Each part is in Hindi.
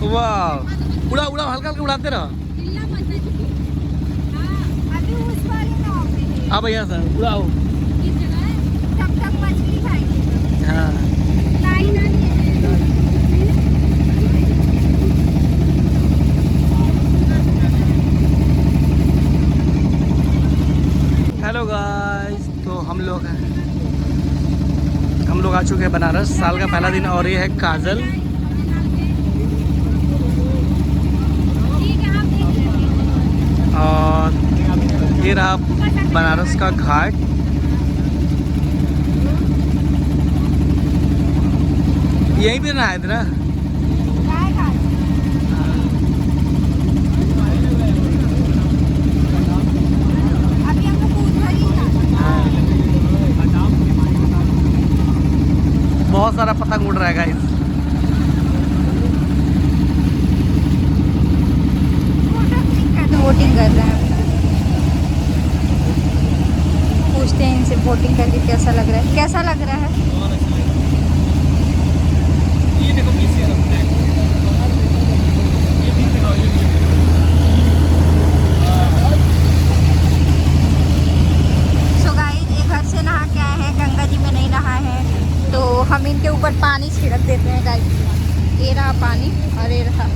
वाह, उड़ा उड़ा हल्का हल्का उड़ाते रहो। हाँ भैया सर उड़ाओ। हाँ हेलो गाइस, तो हम लोग आ चुके हैं बनारस। साल का पहला दिन और ये है काजल। और ये रहा बनारस का घाट। यहीं पे ना है इधर। बहुत सारा पतंग उड़ रहा है गाइस। वोटिंग कर रहे हैं, पूछते हैं इनसे वोटिंग करके कैसा लग रहा है, कैसा लग रहा है। सो गाइस, ये घर से नहा के आए हैं, गंगा जी में नहीं नहा है, तो हम इनके ऊपर पानी छिड़क देते हैं गाइस। ये रहा पानी और ये रहा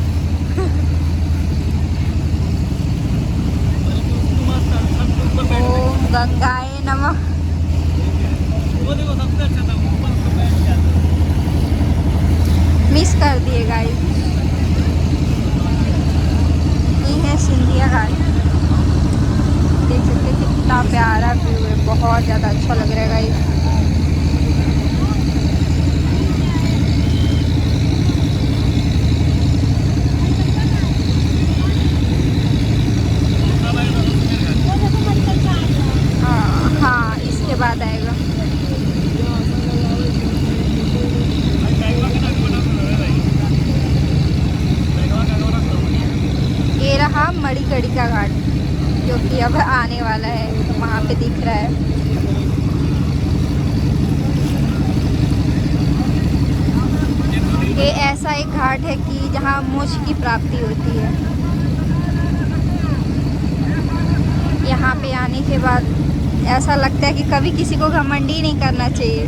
ओम गंगाए नमः। मिस कर दिए गाइस। ये है सिंधिया घाट, देख सकते हैं कितना प्यारा व्यू है, बहुत ज़्यादा अच्छा लग रहा है गाइस। हाँ, इसके बाद आएगा। ये रहा मणिकर्णिका का घाट, जो कि अब आने वाला है, वहाँ पे दिख रहा है। ये ऐसा एक घाट है कि जहाँ मोक्ष की प्राप्ति होती है। यहाँ पे आने के बाद ऐसा लगता है कि कभी किसी को घमंड ही नहीं करना चाहिए।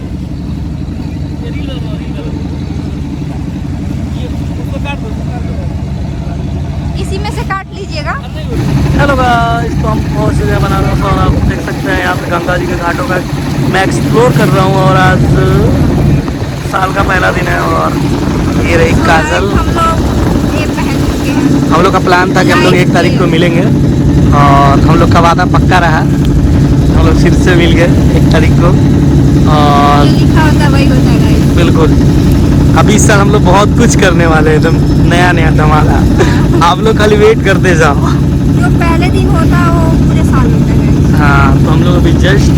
इसी में से काट लीजिएगा। हेलो गाइस, तो हम पहुँच गए बनारस और आप देख सकते हैं यहाँ पे गंगा जी के घाटों का मैं एक्सप्लोर कर रहा हूँ। और आज साल का पहला दिन है और ये रही काजल। हम लोग का प्लान था कि हम लोग 1 तारीख को मिलेंगे और हम लोग का वादा पक्का रहा। हम लोग फिर से मिल गए 1 तारीख को और लिखा होता वही होता है। बिल्कुल, अभी इस साल हम लोग बहुत कुछ करने वाले हैं, एकदम नया नया धमाला। आप लोग खाली वेट करते जाओ। जो पहले दिन होता है वो पूरे साल होता है। हाँ, तो हम लोग अभी जस्ट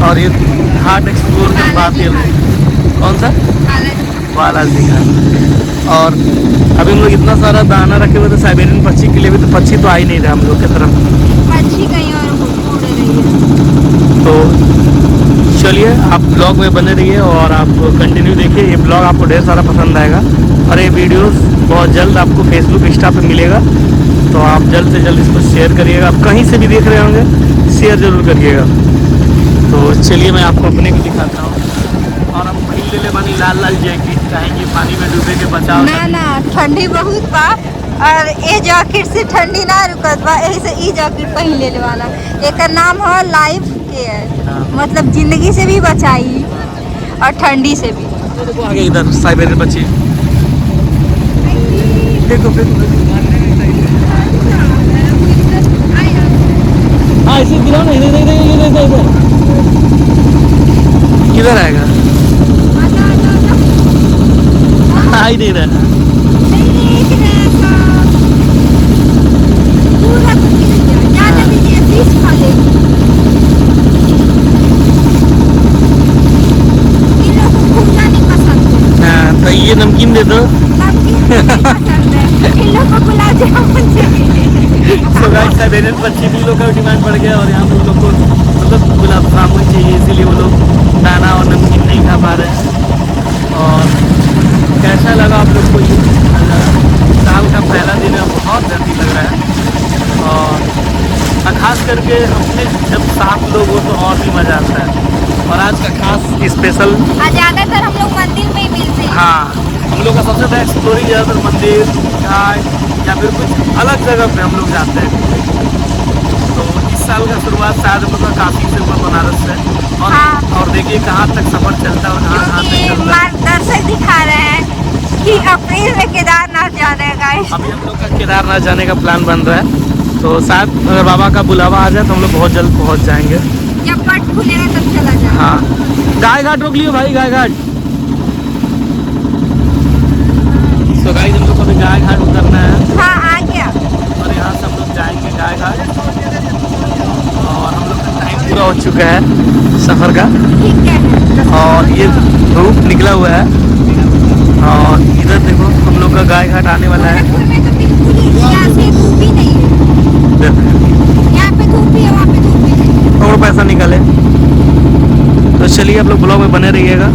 और ये घाट एक्सप्लोर की बात है। कौन सा? बालाजी घाट। और अभी हम लोग इतना सारा दाना रखे हुए थे साइबेरियन पक्षी के लिए भी, तो पक्षी तो आ ही नहीं रहा हम लोग की तरफ। पक्षी कहीं और उड़ रही है। तो चलिए, आप ब्लॉग में बने रहिए और आप कंटिन्यू देखिए। ये ब्लॉग आपको ढेर सारा पसंद आएगा और ये वीडियोस बहुत जल्द आपको फेसबुक इंस्टा पे मिलेगा, तो आप जल्द से जल्द इसको शेयर करिएगा। आप कहीं से भी देख रहे होंगे, शेयर ज़रूर करिएगा। तो चलिए मैं आपको अपने को दिखाता हूँ। और हम पहले ले बनी लाल लाल जैकेट, चाहेंगे पानी में डूबे के बचाव। ना ठंडी बहुत बा और ये जैकेट से ठंडी ना रुकत बा, ऐसे ई जैकेट पहन ले वाला। एक नाम है लाइफ केयर, मतलब जिंदगी से भी बचाई और ठंडी से भी। देखो आगे इधर साइबेरियन पक्षी, देखो हाँ इसे गिराओ ना, इधर किधर आएगा? आ ही नहीं रहा। हाँ, तो ये नमकीन दे दो। साइबेरियन पक्षी भी लोग का डिमांड बढ़ गया और यहाँ पे लोग को मतलब गुलाब जामुन चाहिए, इसीलिए वो लोग दाना और नमकीन नहीं खा पा रहे हैं। और कैसा लगा आप लोग को ये करके अपने जब 7 लोग हो तो और भी मज़ा आता है। और आज का खास स्पेशल, ज्यादातर हम लोग मंदिर में ही मिलते हैं। हाँ, हम लोग का सबसे बड़ा एक्सप्लोरिंग ज़्यादातर मंदिर, घाट या फिर कुछ अलग जगह पे हम लोग जाते हैं। तो इस साल का शुरुआत शायद हम लोग का काशी से हुआ, बनारस से। और हाँ। और देखिए कहाँ तक सफ़र चलता है और कहाँ तक क्योंकि चलता है। मार्गदर्शक दिखा रहे हैं कि अप्रैल में केदारनाथ जाना है गाइस। अभी हम लोग का केदारनाथ जाने का प्लान बन रहा है, तो शायद अगर बाबा का बुलावा आ जाए तो हम लोग बहुत जल्द पहुँच जाएंगे। जब पट खुलेगा तब चला जाए। हाँ, गाय घाट रोक लियो भाई, गाय घाट। तो गाइस हम लोग को अभी गाय घाट उतरना है हाँ आ गया। और यहाँ से हम लोग जाएंगे गाय घाट। और हम लोग का टाइम पूरा हो चुका है सफ़र का, ठीक है। और ये धूप निकला हुआ है। और इधर देखो हम लोग का गाय घाट आने वाला है। गोरखपुर में तो बिल्कुल ही यहाँ से धूप ही नहीं है। यहाँ पे धूप ही है, वहाँ पे धूप ही नहीं है। और पैसा निकाले। तो चलिए आप लोग ब्लॉग में बने रहिएगा।